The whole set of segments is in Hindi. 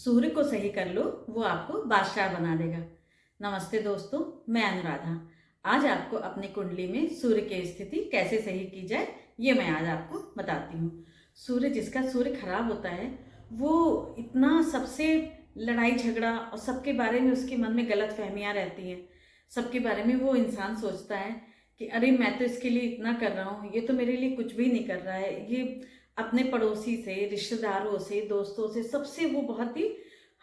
सूर्य को सही कर लो, वो आपको बादशाह बना देगा। नमस्ते दोस्तों, मैं अनुराधा। आज आपको अपनी कुंडली में सूर्य की स्थिति कैसे सही की जाए, ये मैं आज आपको बताती हूँ। जिसका सूर्य खराब होता है, वो इतना सबसे लड़ाई झगड़ा और सबके बारे में उसके मन में गलत फहमियाँ रहती हैं। सबके बारे में वो इंसान सोचता है कि अरे मैं तो इसके लिए इतना कर रहा हूँ, ये तो मेरे लिए कुछ भी नहीं कर रहा है। ये अपने पड़ोसी से, रिश्तेदारों से, दोस्तों से, सबसे वो बहुत ही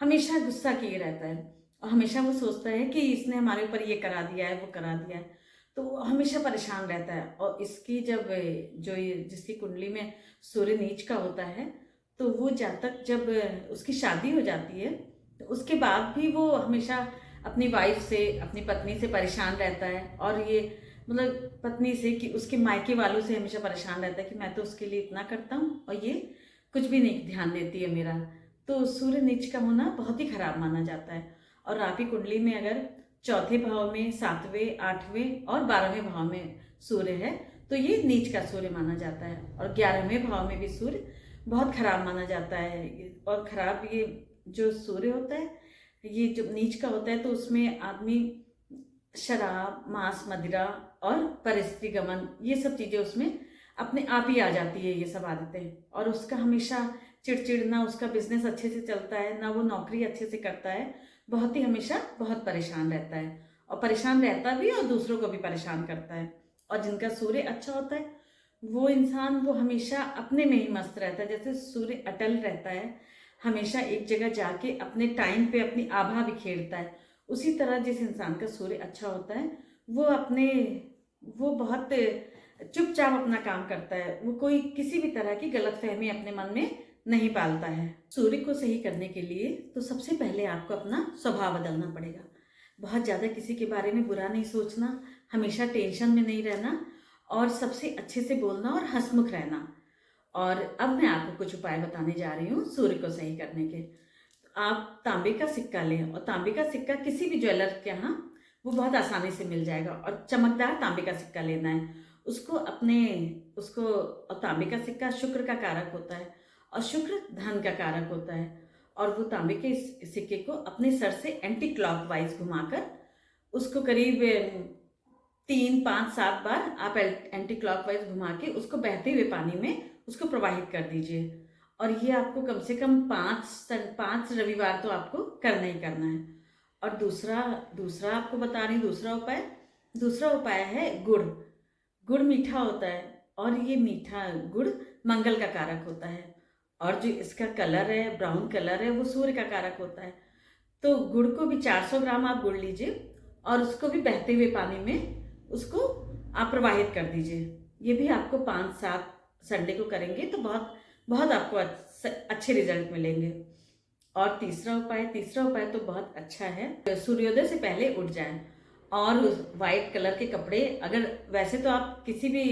हमेशा गुस्सा किए रहता है। और हमेशा वो सोचता है कि इसने हमारे ऊपर ये करा दिया है, वो करा दिया है। तो वो हमेशा परेशान रहता है। और इसकी जब जो ये जिसकी कुंडली में सूर्य नीच का होता है, तो वो जातक जब उसकी शादी हो जाती है, तो उसके बाद भी वो हमेशा अपनी वाइफ से, अपनी पत्नी से परेशान रहता है। और ये मतलब पत्नी से कि उसके मायके वालों से हमेशा परेशान रहता है कि मैं तो उसके लिए इतना करता हूँ और ये कुछ भी नहीं ध्यान देती है मेरा। तो सूर्य नीच का होना बहुत ही खराब माना जाता है। और आपकी कुंडली में अगर चौथे भाव में, सातवें, आठवें और 12वें भाव में सूर्य है, तो ये नीच का सूर्य माना जाता है। और 11वें भाव में भी सूर्य बहुत खराब माना जाता है। और खराब ये जो सूर्य होता है, ये जब नीच का होता है, तो उसमें आदमी शराब, मांस, मदिरा और परिस्त्री गमन, ये सब चीज़ें उसमें अपने आप ही आ जाती है, ये सब आदतें। और उसका हमेशा चिड़चिड़, ना उसका बिजनेस अच्छे से चलता है, ना वो नौकरी अच्छे से करता है। बहुत ही हमेशा बहुत परेशान रहता है। और परेशान रहता भी और दूसरों को भी परेशान करता है। और जिनका सूर्य अच्छा होता है, वो इंसान वो हमेशा अपने में ही मस्त रहता है। जैसे सूर्य अटल रहता है, हमेशा एक जगह जाके अपने टाइम पे अपनी आभा बिखेरता है, उसी तरह जिस इंसान का सूर्य अच्छा होता है, वो अपने वो बहुत चुपचाप अपना काम करता है। वो कोई किसी भी तरह की गलतफहमी अपने मन में नहीं पालता है। सूर्य को सही करने के लिए तो सबसे पहले आपको अपना स्वभाव बदलना पड़ेगा। बहुत ज़्यादा किसी के बारे में बुरा नहीं सोचना, हमेशा टेंशन में नहीं रहना, और सबसे अच्छे से बोलना और हंसमुख रहना। और अब मैं आपको कुछ उपाय बताने जा रही हूँ सूर्य को सही करने के। आप तांबे का सिक्का लें, और तांबे का सिक्का किसी भी ज्वेलर के यहाँ वो बहुत आसानी से मिल जाएगा। और चमकदार तांबे का सिक्का लेना है, उसको अपने उसको और तांबे का सिक्का शुक्र का कारक होता है, और शुक्र धन का कारक होता है। और वो तांबे के इस सिक्के को अपने सर से एंटी क्लॉकवाइज घुमाकर उसको करीब 3, 5, 7 बार आप एंटी क्लॉकवाइज घुमा के उसको बहते हुए पानी में उसको प्रवाहित कर दीजिए। और ये आपको कम से कम 5 रविवार तो आपको करना ही करना है। और दूसरा दूसरा आपको बता रही हूँ, दूसरा उपाय है गुड़। गुड़ मीठा होता है, और ये मीठा गुड़ मंगल का कारक होता है। और जो इसका कलर है, ब्राउन कलर है, वो सूर्य का कारक होता है। तो गुड़ को भी 400 ग्राम आप गुड़ लीजिए, और उसको भी बहते हुए पानी में उसको आप प्रवाहित कर दीजिए। ये भी आपको 5-7 संडे को करेंगे तो बहुत बहुत आपको अच्छे रिजल्ट मिलेंगे। और तीसरा उपाय तो बहुत अच्छा है, सूर्योदय से पहले उठ जाएं। और वाइट कलर के कपड़े, अगर वैसे तो आप किसी भी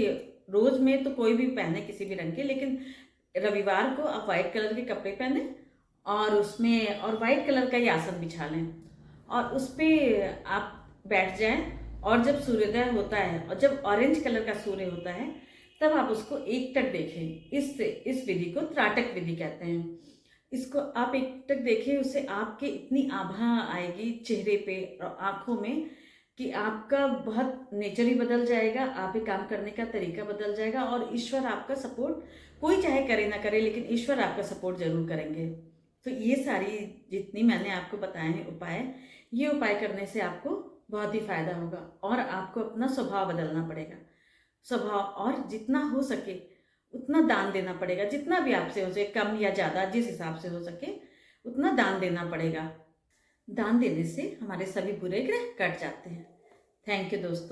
रोज में तो कोई भी पहने किसी भी रंग के, लेकिन रविवार को आप वाइट कलर के कपड़े पहने, और उसमें और वाइट कलर का ही आसन बिछा लें, और उस पर आप बैठ जाएं। और जब सूर्योदय होता है और जब ऑरेंज कलर का सूर्य होता है, तब आप उसको एकटक देखें। इस विधि को त्राटक विधि कहते हैं। इसको आप एकटक देखें, उससे आपके इतनी आभा आएगी चेहरे पे और आंखों में कि आपका बहुत नेचर ही बदल जाएगा, आप ही काम करने का तरीका बदल जाएगा। और ईश्वर आपका सपोर्ट, कोई चाहे करे ना करे, लेकिन ईश्वर आपका सपोर्ट जरूर करेंगे। तो ये सारी जितनी मैंने आपको बताए हैं उपाय, ये उपाय करने से आपको बहुत ही फायदा होगा। और आपको अपना स्वभाव बदलना पड़ेगा। स्वभाव, और जितना हो सके उतना दान देना पड़ेगा। जितना भी आपसे हो सके, कम या ज़्यादा, जिस हिसाब से हो सके उतना दान देना पड़ेगा। दान देने से हमारे सभी बुरे ग्रह कट जाते हैं। थैंक यू दोस्तों।